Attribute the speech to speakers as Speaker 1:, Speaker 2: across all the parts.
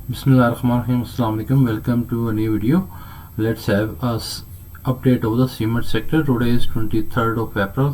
Speaker 1: Bismillahirrahmanirrahim. Assalamu alaikum. Welcome to a new video. Let's have a update of the cement sector. Today is 23rd of April.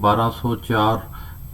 Speaker 1: 1204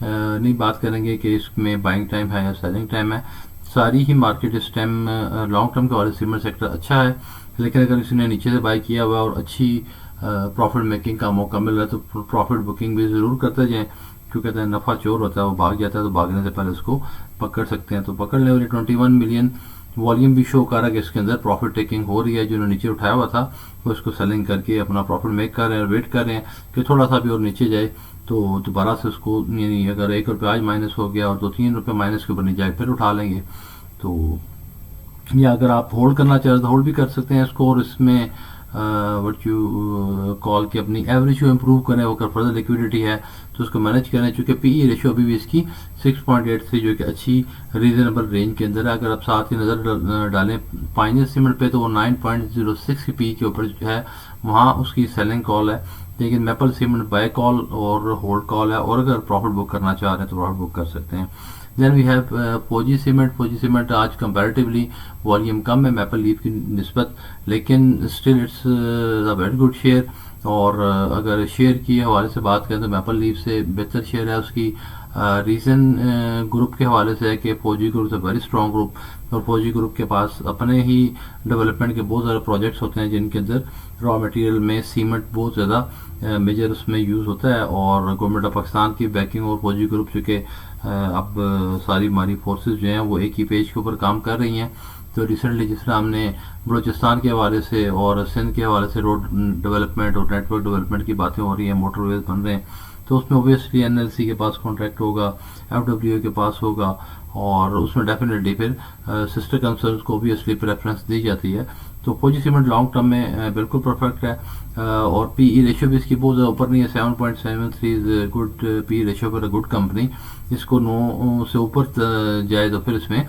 Speaker 1: نہیں بات کریں گے کہ اس میں buying time ہے یا سیلنگ ٹائم ہے. ساری ہی مارکیٹ اس ٹائم لانگ ٹرم کے حوالے سے سیمنٹ سیکٹر اچھا ہے, لیکن اگر کسی نے نیچے سے بائی کیا ہوا ہے اور اچھی پروفٹ میکنگ کا موقع مل رہا ہے تو پروفٹ بکنگ بھی ضرور کرتے جائیں, کیوں کہتے ہیں نفع چور ہوتا ہے, وہ بھاگ جاتا ہے تو بھاگنے سے پہلے اس کو پکڑ سکتے ہیں. تو پکڑ لیں. 21 ملین والیوم بھی شو کر رہا ہے کہ اس کے اندر پروفٹ ٹیکنگ ہو رہی ہے. جو نیچے اٹھایا ہوا تھا وہ اس کو سیلنگ کر کے اپنا پروفٹ میک کر رہے ہیں, ویٹ کر رہے ہیں کہ تھوڑا سا بھی اور نیچے جائے تو دوبارہ سے اس کو, یعنی اگر 1 روپے آج مائنس ہو گیا اور 2-3 روپے مائنس کے اوپر نہیں جائے پھر اٹھا لیں گے. تو یا اگر آپ ہولڈ کرنا چاہیں تو ہولڈ بھی کر سکتے ہیں اس کو, اور اس میں وٹ یو کال کہ اپنی ایوریج کو امپروو کریں. وہ اگر فردر لیکویڈیٹی ہے تو اس کو مینیج کریں, چونکہ پی ای ریشو ابھی بھی اس کی 6.83 جو کہ اچھی ریزنیبل رینج کے اندر ہے. اگر آپ ساتھ ہی نظر ڈالیں پائنیئر سیمنٹ پہ تو وہ 9.06 کی پی کے اوپر جو ہے وہاں اس کی سیلنگ کال ہے, لیکن میپل سیمنٹ بائی کال اور ہولڈ کال ہے, اور اگر پروفٹ بک کرنا چاہ رہے ہیں تو پروفٹ بک کر سکتے ہیں. Then we have Fauji cement. Fauji cement آج کمپیریٹیولی والیوم کم ہے میپل لیف کی نسبت, لیکن still it's a very good share. اور اگر شیئر کی حوالے سے بات کریں تو میپل لیف سے بہتر شیئر ہے اس کی. ریزن گروپ کے حوالے سے ہے کہ فوجی گروپ سے ویری اسٹرانگ گروپ, اور فوجی گروپ کے پاس اپنے ہی ڈیولپمنٹ کے بہت سارے پروجیکٹس ہوتے ہیں جن کے اندر را مٹیریل میں سیمنٹ بہت زیادہ میجر اس میں یوز ہوتا ہے. اور گورنمنٹ آف پاکستان کی بیکنگ اور فوجی گروپ چونکہ اب ساری ہماری فورسز جو ہیں وہ ایک ہی پیج کے اوپر کام کر رہی ہیں. تو ریسنٹلی جس طرح ہم نے بلوچستان کے حوالے سے اور سندھ کے حوالے سے روڈ ڈیولپمنٹ اور نیٹ ورک ڈیولپمنٹ کی باتیں ہو رہی ہیں, موٹر ویز بن رہے ہیں, تو اس میں اوبیسلی این ایل سی کے پاس کانٹریکٹ ہوگا, ایف ڈبلیو اے کے پاس ہوگا, اور اس میں ڈیفینیٹلی پھر سسٹر کنسرنس کو اوبیسلی پریفرنس دی جاتی ہے. تو فوجی سیمنٹ لانگ ٹرم میں بالکل پرفیکٹ ہے, اور پی ای ریشو بھی اس کی بہت زیادہ اوپر نہیں ہے. 7.73 از گڈ پی ای ریشو پر گڈ کمپنی. اس کو 9 سے اوپر جائے تو پھر اس میں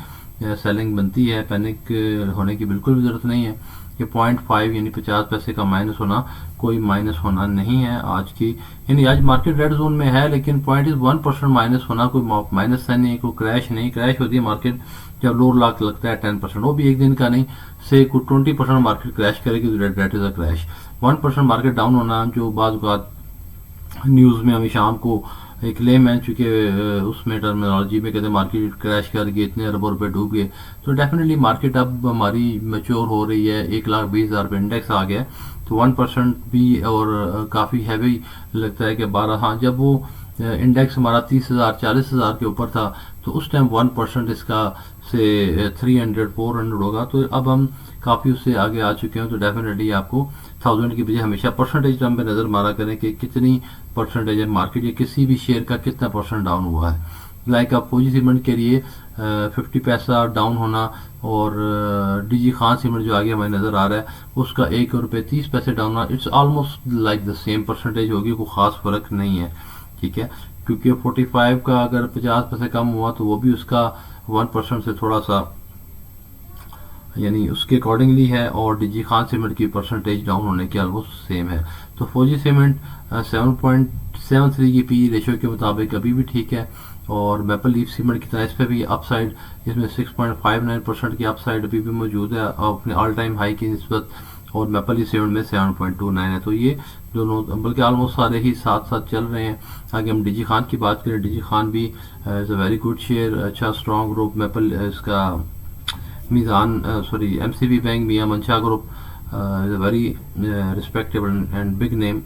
Speaker 1: سیلنگ بنتی ہے. پینک ہونے کی بالکل بھی ضرورت نہیں ہے کہ 0.5 یعنی 50 پیسے کا مائنس ہونا کوئی مائنس ہونا نہیں ہے آج کی, یعنی آج مارکیٹ ریڈ زون میں ہے, لیکن 0.1% مائنس ہونا کوئی مائنس ہے نہیں, کوئی کریش نہیں. کریش ہوتی ہے مارکیٹ جب لوور لاک لگتا ہے 10%, وہ بھی ایک دن کا نہیں, سے کوئی 20% مارکیٹ کریش کرے گی, that is a crash. 1% market down ہونا جو بعض اوقات نیوز میں ہمیں شام کو ایک لیم ہے, چونکہ اس میں ٹرمینالوجی میں کہتے ہیں مارکیٹ کریش کر گئی, اتنے اربوں روپے ڈوب گئے. تو ڈیفینیٹلی مارکیٹ اب ہماری میچور ہو رہی ہے, 1,20,000 پہ انڈیکس آ گیا, تو 1% بھی اور کافی ہیوی لگتا ہے کہ 12. ہاں جب وہ انڈیکس ہمارا 30,000 40,000 کے اوپر تھا تو اس ٹائم 1% اس کا سے 300-400 ہوگا, تو اب ہم کافی اس سے آگے آ چکے ہیں. تو ڈیفینیٹلی آپ کو 1000 کی بجائے ہمیشہ پرسنٹیج ٹرم پہ نظر مارا کریں کہ کتنی پرسنٹیج ہے مارکیٹ یا کسی بھی شیئر کا کتنا پرسنٹ ڈاؤن ہوا ہے. لائک آپ فوجی سیمنٹ کے لیے 50 پیسہ ڈاؤن ہونا, اور ڈی جی خان سیمنٹ جو آگے ہمیں نظر آ رہا ہے اس کا 1 روپے 30 پیسے ڈاؤن ہونا, it's almost like the same percentage ہوگی, کوئی خاص فرق نہیں ہے. ٹھیک ہے, کیونکہ 45 کا اگر 50 پیسے کم ہوا تو وہ بھی اس کا 1% سے تھوڑا سا یعنی اس کے اکارڈنگلی ہے, اور ڈی جی خان سیمنٹ کی پرسنٹیج ڈاؤن ہونے کی آلموسٹ سیم ہے. تو فوجی سیمنٹ 7.73 کی پی ریشو کے مطابق ابھی بھی ٹھیک ہے, اور میپل لیف سیمنٹ کی طرح اس پہ بھی اپ سائڈ, اس میں 6.59% کی اپ سائڈ ابھی بھی موجود ہے اپنے آل ٹائم ہائی کی نسبت, اور میپل لیف سیمنٹ میں 7.29 ہے. تو یہ دونوں بلکہ آلموسٹ سارے ہی ساتھ ساتھ چل رہے ہیں. آگے ہم ڈی جی خان کی بات کریں, ڈی جی خان بھی از اے ویری گڈ شیئر, اچھا اسٹرانگ گروپ. میپل اس کا میزان ایم سی بی بینک میاں منشا group is a very respectable and big name.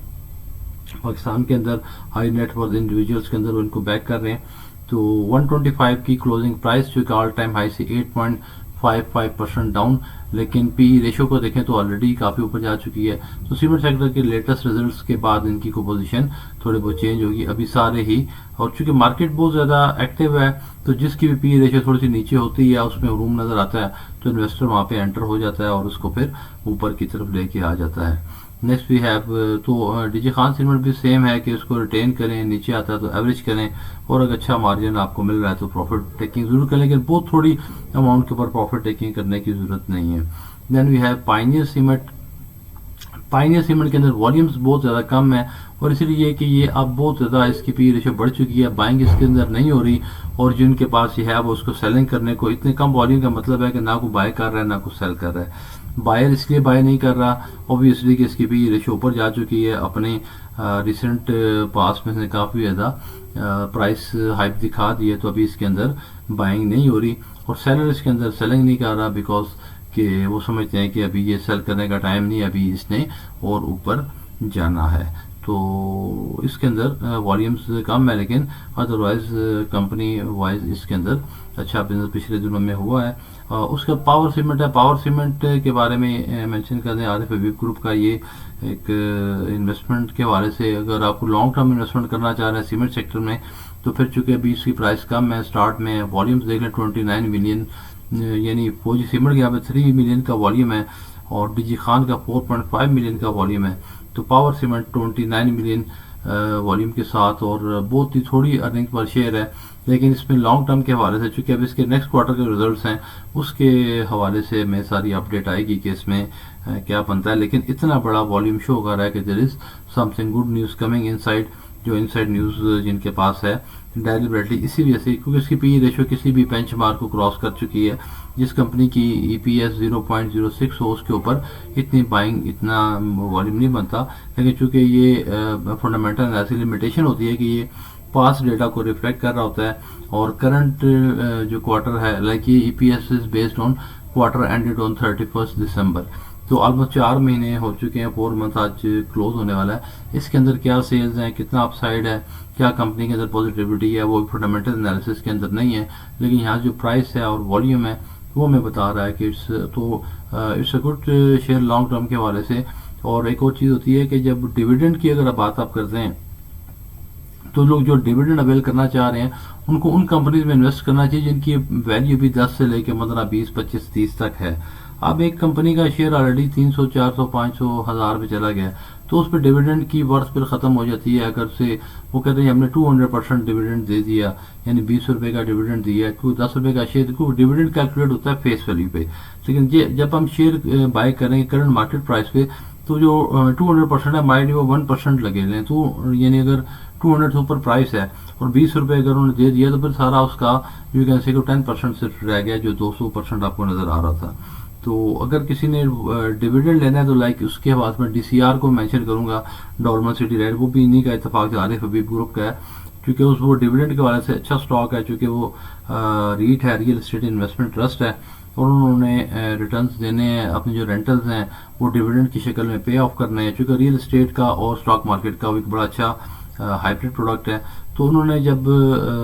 Speaker 1: Pakistan کے اندر ہائی نیٹ ورتھ انڈیویجولس کے اندر وہ ان کو بیک کر رہے ہیں. تو 125 کی کلوزنگ پرائس جو کہ آل ٹائم ہائی سے 8.55% ڈاؤن, لیکن پی ای ریشو کو دیکھیں تو آلریڈی کافی اوپر جا چکی ہے. تو سیمنٹ سیکٹر کے لیٹسٹ ریزلٹس کے بعد ان کی پوزیشن تھوڑی بہت چینج ہوگی ابھی سارے ہی, اور چونکہ مارکیٹ بہت زیادہ ایکٹیو ہے تو جس کی بھی پی ای ریشو تھوڑی سی نیچے ہوتی ہے اس میں روم نظر آتا ہے تو انویسٹر وہاں پہ انٹر ہو جاتا ہے اور اس کو پھر اوپر کی طرف لے کے آ جاتا ہے. نیکسٹ وی ہیو, تو ڈی جی خان سیمنٹ بھی سیم ہے کہ اس کو ریٹین کریں, نیچے آتا ہے تو ایوریج کریں, اور اگر اچھا مارجن آپ کو مل رہا ہے تو پروفٹ ٹیکنگ ضرور کریں, لیکن بہت تھوڑی اماؤنٹ کے اوپر پروفٹ ٹیکنگ کرنے کی ضرورت نہیں ہے. Then we have Pioneer cement. Pioneer cement کے اندر والیومز بہت زیادہ کم ہے, اور اسی لیے کہ یہ اب بہت زیادہ اس کی پی ریشو بڑھ چکی ہے, بائنگ اس کے اندر نہیں ہو رہی, اور جن کے پاس یہ ہے وہ اس کو سیلنگ کرنے کو, اتنے کم والیوم کا مطلب ہے کہ نہ کوئی بائی کر رہا ہے نہ کوئی سیل کر رہا ہے. بائر اس لیے بائی نہیں کر رہا اوبویسلی کہ اس کی بھی ریشو اوپر جا چکی ہے, اپنے ریسنٹ پاس میں سے کافی زیادہ پرائس ہائپ دکھا دی ہے، تو ابھی اس کے اندر بائنگ نہیں ہو رہی، اور سیلر اس کے اندر سیلنگ نہیں کر رہا بیکاز کہ وہ سمجھتے ہیں کہ ابھی یہ سیل کرنے کا ٹائم نہیں، ابھی اس نے اور اوپر جانا ہے. تو اس کے اندر والیومز کم ہے، لیکن ادروائز کمپنی وائز اس کے اندر اچھا بزنس پچھلے دنوں میں ہوا ہے. اس کا پاور سیمنٹ ہے. پاور سیمنٹ کے بارے میں مینشن کر دیں، عارف حبیب گروپ کا یہ ایک انویسٹمنٹ کے حوالے سے اگر آپ کو لانگ ٹرم انویسٹمنٹ کرنا چاہ رہے ہیں سیمنٹ سیکٹر میں، تو پھر چونکہ ابھی اس کی پرائس کم ہے، اسٹارٹ میں والیومز دیکھ لیں 29 ملین، یعنی فوجی سیمنٹ کے یہاں پہ 3 ملین کا والیوم ہے، اور ڈی جی خان کا 4.5 ملین کا والیوم ہے. تو پاور سیمنٹ 29 ملین والیوم کے ساتھ اور بہت ہی تھوڑی ارننگ پر شیئر ہے، لیکن اس میں لانگ ٹرم کے حوالے سے چونکہ اب اس کے نیکسٹ کوارٹر کے ریزلٹس ہیں، اس کے حوالے سے میں ساری اپڈیٹ آئے گی کہ اس میں کیا بنتا ہے. لیکن اتنا بڑا والیوم شو کر رہا ہے کہ there is something good news coming inside, جو ان سائڈ نیوز جن کے پاس ہے ڈیلیبریٹلی اسی وجہ سے، کیونکہ اس کی پی ریشو کسی بھی بینچ مارک کو کراس کر چکی ہے. جس کمپنی کی ای پی ایس 0.06 ہو اس کے اوپر اتنی بائنگ اتنا والیوم نہیں بنتا، لیکن چونکہ یہ فنڈامنٹل ایسی لمیٹیشن ہوتی ہے کہ یہ پاس ڈیٹا کو ریفلیکٹ کر رہا ہوتا ہے، اور کرنٹ جو کوارٹر ہے لائک یہ E P S is based on quarter ended on 31 December, تو آلموسٹ 4 مہینے ہو چکے ہیں، 4 منتھ آج کلوز ہونے والا ہے. اس کے اندر کیا سیلز ہیں، کتنا اپ سائڈ ہے، کیا کمپنی کے اندر پازیٹیوٹی ہے، وہ فنڈامنٹل انالیسس کے اندر نہیں ہے، لیکن یہاں جو پرائس ہے اور والیوم ہے وہ میں بتا رہا ہے کہ it's a good share long term کے حوالے سے. اور ایک اور چیز ہوتی ہے کہ جب ڈیویڈنڈ کی اگر بات آپ کرتے ہیں تو لوگ جو ڈیویڈنڈ اویل کرنا چاہ رہے ہیں ان کو ان کمپنیز میں انویسٹ کرنا چاہیے جن کی ویلیو بھی 10 سے لے کے 15 20 25 30 تک ہے. اب ایک کمپنی کا شیئر آلریڈی 300 400 500 ہزار پہ چلا گیا، تو اس پہ ڈیویڈنڈ کی ورتھ پھر ختم ہو جاتی ہے. اگر سے وہ کہتے ہیں ہم نے 200% ڈیویڈنڈ دے دیا، یعنی 20 روپے کا ڈیویڈنڈ دیا ہے، 10 روپے کا شیئر کو ڈیویڈنڈ کیلکولیٹ ہوتا ہے فیس ویلیو پہ، لیکن جب ہم شیئر بائی کریں گے کرنٹ مارکیٹ پرائس پہ تو جو 200% ہے ہمارے لیے وہ 1% لگے لیں، تو یعنی اگر 200 سے اوپر پرائس ہے اور 20 روپے اگر انہوں نے دے دیا تو پھر سارا اس کا یو کین سے 10% صرف رہ گیا جو 200% آپ کو نظر آ رہا تھا. تو اگر کسی نے ڈیویڈنڈ لینا ہے تو لائک اس کے بعد میں ڈی سی آر کو مینشن کروں گا، ڈولمن سٹی ریٹ، وہ بھی انہی کا اتفاق عارف حبیب گروپ کا ہے، کیونکہ وہ ڈیویڈنڈ کے حوالے سے اچھا سٹاک ہے، چونکہ وہ ریٹ ہے، ریئل اسٹیٹ انویسٹمنٹ ٹرسٹ ہے، اور انہوں نے ریٹرنز دینے ہیں، اپنے جو رینٹلز ہیں وہ ڈیویڈنڈ کی شکل میں پے آف کرنے ہیں، چونکہ ریئل اسٹیٹ کا اور اسٹاک مارکیٹ کا ایک بڑا اچھا ہائبرڈ پروڈکٹ ہے. تو انہوں نے جب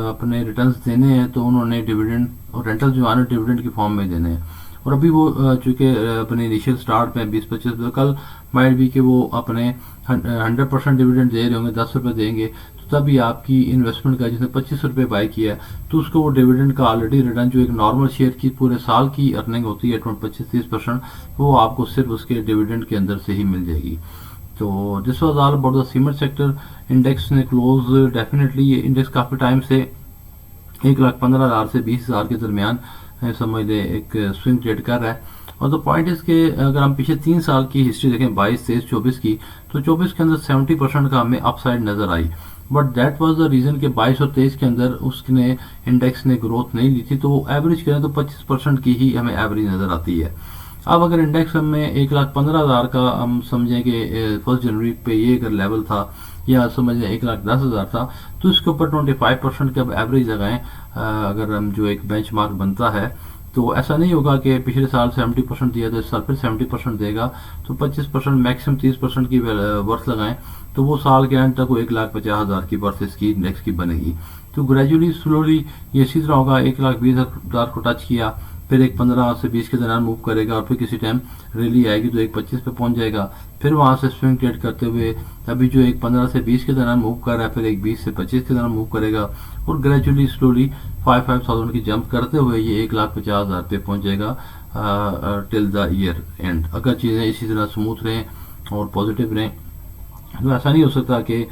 Speaker 1: اپنے ریٹرنز دینے ہیں تو انہوں نے ڈیویڈنڈ اور رینٹل جو آنے ڈیویڈنڈ کی فارم میں دینے ہیں، اور ابھی وہ چونکہ اپنے انیشیل سٹارٹ میں 20-25 کل مائٹ بھی کہ وہ اپنے 100% ڈیویڈنڈ دے رہے ہوں گے، 10 روپے دیں گے، تو تبھی آپ کی انویسٹمنٹ کا جس نے 25 روپے بائی کیا ہے تو اس کو وہ ڈیویڈنڈ کا آلریڈی ریٹرن جو ایک نارمل شیئر کی پورے سال کی ارننگ ہوتی ہے 25-30%، وہ آپ کو صرف اس کے ڈیویڈنڈ کے اندر سے ہی مل جائے گی. تو this was all about the cement sector. Index نے کلوز ڈیفینیٹلی یہ انڈیکس کافی ٹائم سے 1,15,000 سے 20,000 کے درمیان سمجھ لیں ایک سوئنگ ٹریڈ کر رہا ہے. اور دا پوائنٹ اس کہ اگر ہم پیچھے 3 سال کی ہسٹری دیکھیں 22 23 24 کی، تو 24 کے اندر 70% کا ہمیں اپ سائڈ نظر آئی، but that was the reason کہ 22 اور 23 کے اندر اس نے انڈیکس نے گروتھ نہیں لی تھی، تو ایوریج کریں تو 25% کی ہی ہمیں ایوریج نظر آتی ہے. اب اگر انڈیکس میں 1,15,000 کا ہم سمجھیں کہ 1 جنوری پہ یہ اگر لیول تھا، یا سمجھ لیں 1,10,000 تھا، تو اس کے اوپر 25% کا ایوریج لگائیں. اگر ہم جو ایک بینچ مارک بنتا ہے تو ایسا نہیں ہوگا کہ پچھلے سال 70% دیا تو اس سال پھر 70% دے گا، تو 25% میکسیمم 30% کی ورتھ لگائیں تو وہ سال کے اینڈ تک وہ 1,50,000 کی ورتھ اس کی انڈیکس کی بنے گی. تو گریجولی سلولی یہ اسی طرح ہوگا، 1,20,000 کو ٹچ کیا، پھر 15 سے 20 کے درمیان موو کرے گا، اور پھر کسی ٹائم ریلی آئے گی تو 1,25 پہ پہنچ جائے گا، پھر وہاں سے سوئنگ ٹریڈ کرتے ہوئے ابھی جو 15 سے 20 کے درمیان موو کر رہا ہے، پھر 20 سے 25 کے درمیان موو کرے گا، اور گریجولی سلولی 5,000 کی جمپ کرتے ہوئے یہ 1,50,000 پہ پہنچ جائے گا ٹل دا ایئر اینڈ. اگر چیزیں اسی طرح سموتھ رہیں اور پازیٹیو رہیں تو ایسا نہیں ہو سکتا کہ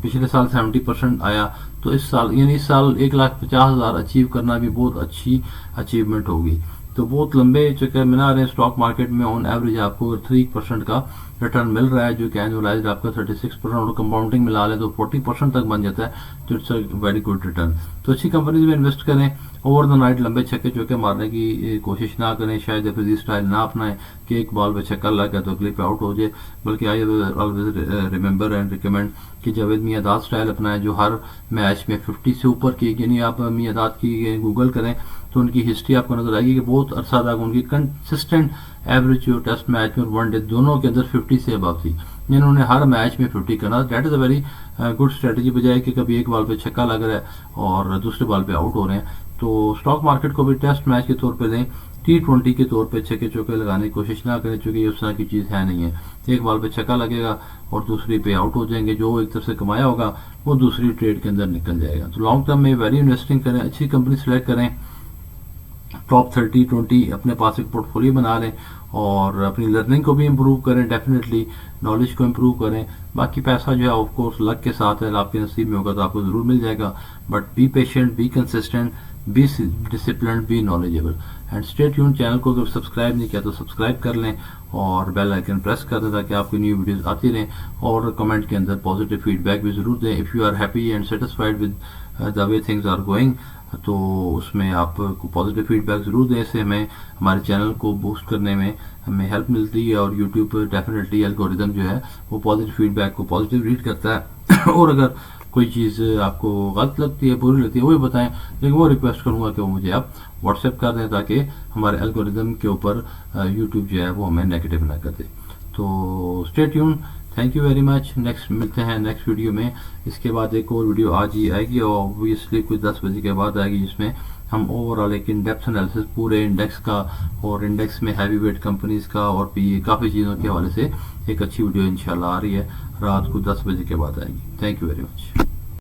Speaker 1: پچھلے سال 70% آیا تو اس سال 1,50,000 اچیو کرنا بھی بہت اچھی اچیومنٹ ہوگی. تو بہت لمبے چکر میں نہ آ رہے ہیں. اسٹاک مارکیٹ میں آن ایوریج آپ کو 3% کا ریٹرن مل رہا ہے جو کہ اینولائزڈ آپ کا 36% اور کمپاؤنڈنگ ملا لیں تو 40% تک بن جاتا ہے. تو it's a very good return. تو اچھی کمپنیز میں انویسٹ کریں. اوور دا نائٹ لمبے چھکے چوکے مارنے کی کوشش نہ کریں. شاید افریدی اسٹائل نہ اپنائیں کہ ایک بال پہ چھکا لگ گیا تو اگلے پہ آؤٹ ہو جائے. بلکہ I always remember and recommend کہ جاوید میاں اسٹائل اپنائیں جو ہر میچ میں 50 سے اوپر کی. یعنی آپ میاں کی گوگل کریں تو ان کی ہسٹری آپ کو نظر آئے گی کہ بہت عرصہ تک ان کی کنسسٹنٹ ایوریج جو ٹیسٹ میچ میں اور ون ڈے دونوں کے اندر 50 سے ابو تھی. انہوں نے ہر میچ میں 50 کرنا. That is a very good strategy بجائے کہ کبھی ایک بال پہ چھکا لگ رہا ہے اور دوسرے بال پہ آؤٹ ہو رہے ہیں. تو اسٹاک مارکیٹ کو بھی ٹیسٹ میچ کے طور پہ دیں. T20 کے طور پہ چھکے چوکے لگانے کی کوشش نہ کریں چونکہ یہ اس طرح کی چیز ہے نہیں ہے. ایک بال پہ چھکا لگے گا اور دوسری پہ آؤٹ ہو جائیں گے. جو ایک طرف سے کمایا ہوگا وہ دوسری ٹریڈ کے اندر نکل جائے گا. تو لانگ ٹرم میں ویلیو انویسٹنگ کریں. اچھی کمپنی سلیکٹ کریں. ٹاپ 30-20 اپنے پاس ایک پورٹ فولیو بنا لیں اور اپنی لرننگ کو بھی امپروو کریں. ڈیفینیٹلی نالج کو امپروو کریں. باقی پیسہ جو ہے آف کورس لک کے ساتھ ہے. آپ کے نصیب میں ہوگا تو آپ کو ضرور مل جائے گا. But be patient, be consistent, be disciplined, be knowledgeable and stay tuned. Channel کو اگر سبسکرائب نہیں کیا تو سبسکرائب کر لیں اور بیل آئیکن پریس کر دیں تاکہ آپ کی نیو ویڈیوز آتی رہیں. اور کمنٹ کے اندر پازیٹیو فیڈ بیک بھی ضرور دیں. If you are happy and satisfied with the way things are going تو اس میں آپ کو پازیٹیو فیڈ بیک ضرور دیں. اس سے ہمیں ہمارے چینل کو بوسٹ کرنے میں ہمیں ہیلپ ملتی ہے اور یوٹیوب پر ڈیفینیٹلی الگوریدم جو ہے وہ پازیٹیو فیڈ بیک کو پازیٹیو ریڈ کرتا ہے. اور اگر کوئی چیز آپ کو غلط لگتی ہے, بری لگتی ہے, وہ بھی بتائیں. لیکن وہ ریکویسٹ کروں گا کہ وہ مجھے آپ واٹس ایپ کر دیں تاکہ ہمارے الگوریدم کے اوپر یوٹیوب جو ہے وہ ہمیں نیگیٹو نہ کر دے. تو stay tune. Thank you very much. Next ملتے ہیں نیکسٹ ویڈیو میں. اس کے بعد ایک اور ویڈیو آج ہی آئے گی اور اوبویسلی کوئی 10 بجے کے بعد آئے گی جس میں ہم اوور آل ایک ان ڈیپتھ انالیسس پورے انڈیکس کا اور انڈیکس میں ہیوی ویٹ کمپنیز کا اور بھی کافی چیزوں کے حوالے سے ایک اچھی ویڈیو انشاءاللہ آ رہی ہے. رات کو 10 بجے کے بعد آئے گی. Thank you very much.